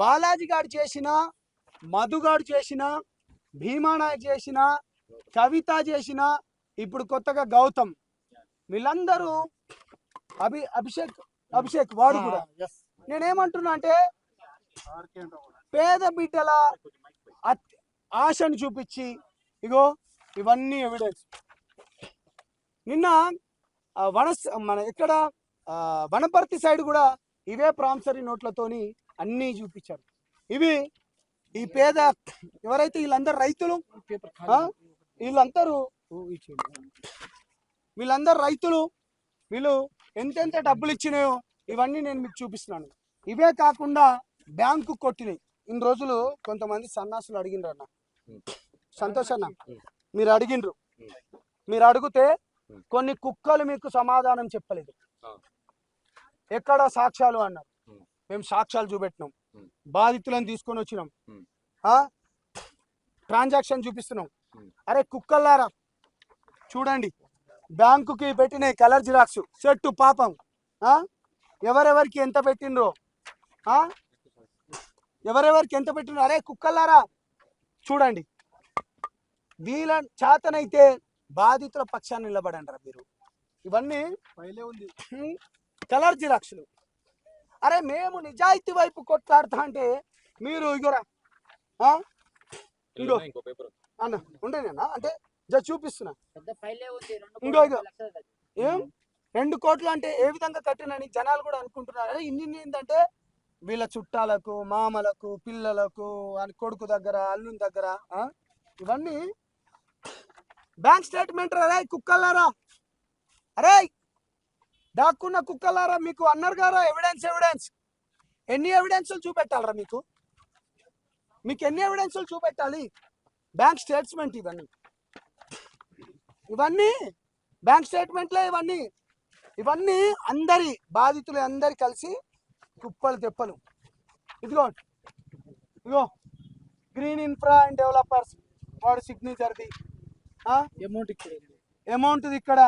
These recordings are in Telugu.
బాలాజీ గారు చేసిన, మధు గారు చేసిన, భీమానాయక్ చేసిన, కవిత చేసిన, ఇప్పుడు కొత్తగా గౌతమ్, వీళ్ళందరూ అభిషేక్ వాడు కూడా. నేనేమంటున్నా అంటే పేద బిడ్డల ఆశను చూపించి ఇగో ఇవన్నీ ఎవిడెన్స్. నిన్న మన ఎక్కడ వనపర్తి సైడ్ కూడా ఇవే ప్రామిసరీ నోట్లతోని అన్నీ చూపించారు. ఇవి ఈ పేద ఎవరైతే వీళ్ళందరూ రైతులు, వీళ్ళందరూ రైతులు, వీళ్ళు ఎంతెంత డబ్బులు ఇచ్చినాయో ఇవన్నీ నేను మీకు చూపిస్తున్నాను. ఇవే కాకుండా బ్యాంకు కొట్టినాయి. ఇన్ని రోజులు కొంతమంది సన్నాసులు అడిగినరు అన్న, సంతోష్ అన్న, మీరు అడిగినరు, మీరు అడిగితే కొన్ని కుక్కలు మీకు సమాధానం చెప్పలేదు. ఎక్కడ సాక్ష్యాలు అన్నారు. మేము సాక్ష్యాలు చూపెట్టినాం, బాధితులను తీసుకొని వచ్చినాం, ట్రాన్సాక్షన్ చూపిస్తున్నాం. అరే కుక్కల్లారా చూడండి, బ్యాంకుకి పెట్టిన కలర్ జిరాక్స్ సెట్టు పాపం, ఎవరెవరికి ఎంత పెట్టినరో, ఎవరెవరికి ఎంత పెట్టినరో. అరే కుక్కల్లారా చూడండి, వీళ్ళ చేతనైతే బాధితుల పక్షాన్ని నిలబడండి మీరు. ఇవన్నీ ఉంది కలర్ జిరాక్స్లు. అరే మేము నిజాయితీ వైపు కొట్లాడుతా అంటే మీరు ఇగోరా ఇంకో అన్న ఉండేనా అంటే జస్ట్ చూపిస్తున్నా. ఇంకో ఇగో ఏం 2 కోట్లు అంటే ఏ విధంగా కట్టినని జనాలు కూడా అనుకుంటున్నారు. అదే ఇన్ని ఏంటంటే వీళ్ళ చుట్టాలకు, మామలకు, పిల్లలకు, కొడుకు దగ్గర, అల్లుని దగ్గర ఇవన్నీ బ్యాంక్ స్టేట్మెంట్. అరే కుక్కలారా, అరే దాక్కున్న కుక్కలారా, మీకు అన్నారు కదా ఎవిడెన్స్. ఎన్ని ఎవిడెన్స్లు చూపెట్టాలరా మీకు? ఎన్ని ఎవిడెన్స్లు చూపెట్టాలి? బ్యాంక్ స్టేట్మెంట్ ఇవన్నీ బ్యాంక్ స్టేట్మెంట్లే ఇవన్నీ అందరి బాధితులు అందరి కలిసి కుప్పలు తెప్పలు. ఇదిగో గ్రీన్ ఇన్ఫ్రా అండ్ డెవలపర్స్ వాడు సిగ్నేచర్ది అమౌంట్ ఇక్కడ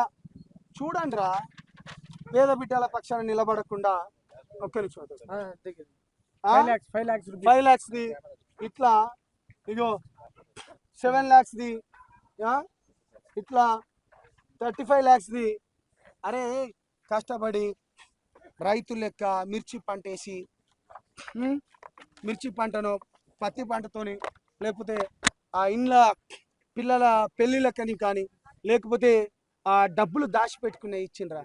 చూడండి రా. పేద బిడ్డల పక్షాన నిలబడకుండా ఒక్క నిమిషం 5 lakhsది ఇట్లా, ఇగో 7 lakhsది, ఇట్లా 35 lakhsది. అరే కష్టపడి రైతు లెక్క మిర్చి పంట వేసి, మిర్చి పంటను పత్తి పంటతోని, లేకపోతే ఆ ఇండ్ల పిల్లల పెళ్లిళ్ళకని కానీ, లేకపోతే ఆ డబ్బులు దాచిపెట్టుకునే ఇచ్చిండ్రా.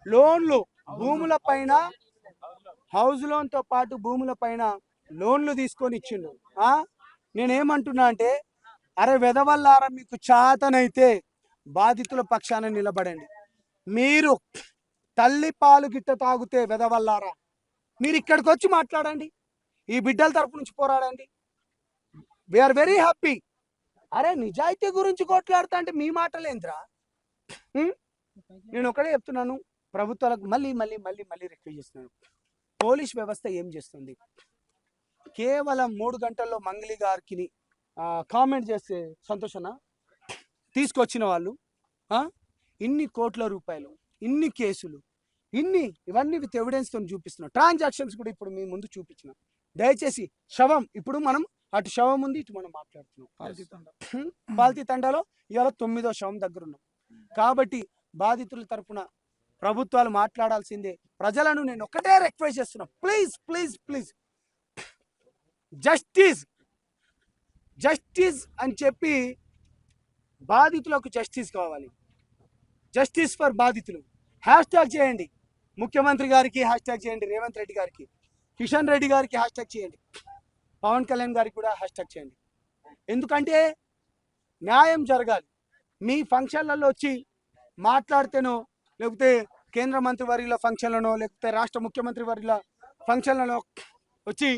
లోన్లు భూముల పైన, హౌస్ లోన్తో పాటు భూముల పైన లోన్లు తీసుకొని ఇచ్చిండు. నేనేమంటున్నా అంటే అరే వెదవల్లారా, మీకు చాతనైతే బాధితుల పక్షాన నిలబడండి. మీరు తల్లి పాలు గిట్ట తాగితే వెదవల్లారా, మీరు ఇక్కడికి వచ్చి మాట్లాడండి, ఈ బిడ్డల తరపు నుంచి పోరాడండి. We are very happy. అరే నిజాయితీ గురించి కొట్లాడుతా అంటే మీ మాటలేంద్రా? నేను ఒకటే చెప్తున్నాను, ప్రభుత్వాలకు మళ్ళీ రిక్వెస్ట్ చేస్తున్నాను. పోలీస్ వ్యవస్థ ఏం చేస్తుంది? కేవలం 3 గంటల్లో మంగళి గారికి కామెంట్ చేస్తే సంతోషనా తీసుకొచ్చిన వాళ్ళు ఇన్ని కోట్ల రూపాయలు, ఇన్ని కేసులు, ఇవన్నీ విత్ ఎవిడెన్స్తో చూపిస్తున్నాం. ట్రాన్సాక్షన్స్ కూడా ఇప్పుడు మీ ముందు చూపించిన. దయచేసి శవం, ఇప్పుడు మనం అటు శవం ఉంది, ఇటు మనం మాట్లాడుతున్నాం. పాల్తీ తండాలో ఇవాళ 9వ శవం దగ్గర ఉన్నాం. కాబట్టి బాధితుల తరపున ప్రభుత్వాలు మాట్లాడాల్సిందే. ప్రజలను నేను ఒకటే రిక్వెస్ట్ చేస్తున్నా, ప్లీజ్ జస్టిస్ అని చెప్పి బాధితులకు జస్టిస్ కావాలి. జస్టిస్ ఫర్ బాధితులు హ్యాష్ట్యాగ్ చేయండి. ముఖ్యమంత్రి గారికి హ్యాష్ట్యాగ్ చేయండి, రేవంత్ రెడ్డి గారికి, కిషన్ రెడ్డి గారికి హ్యాష్ట్యాగ్ చేయండి, పవన్ కళ్యాణ్ గారికి కూడా హ్యాష్ట్యాగ్ చేయండి. ఎందుకంటే న్యాయం జరగాలి. మీ ఫంక్షన్లలో వచ్చి మాట్లాడితేనో, లేకపోతే కేంద్ర మంత్రి వర్యుల ఫంక్షన్లను, లేకపోతే రాష్ట్ర ముఖ్యమంత్రి వర్యుల ఫంక్షన్లను వచ్చి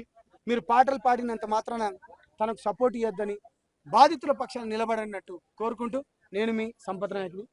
మీరు పాటలు పాడినంత మాత్రాన తనకు సపోర్ట్ ఇవ్వద్దని బాధితుల పక్షాన్ని నిలబడినట్టు కోరుకుంటూ నేను మీ సంపద నాయకుడు.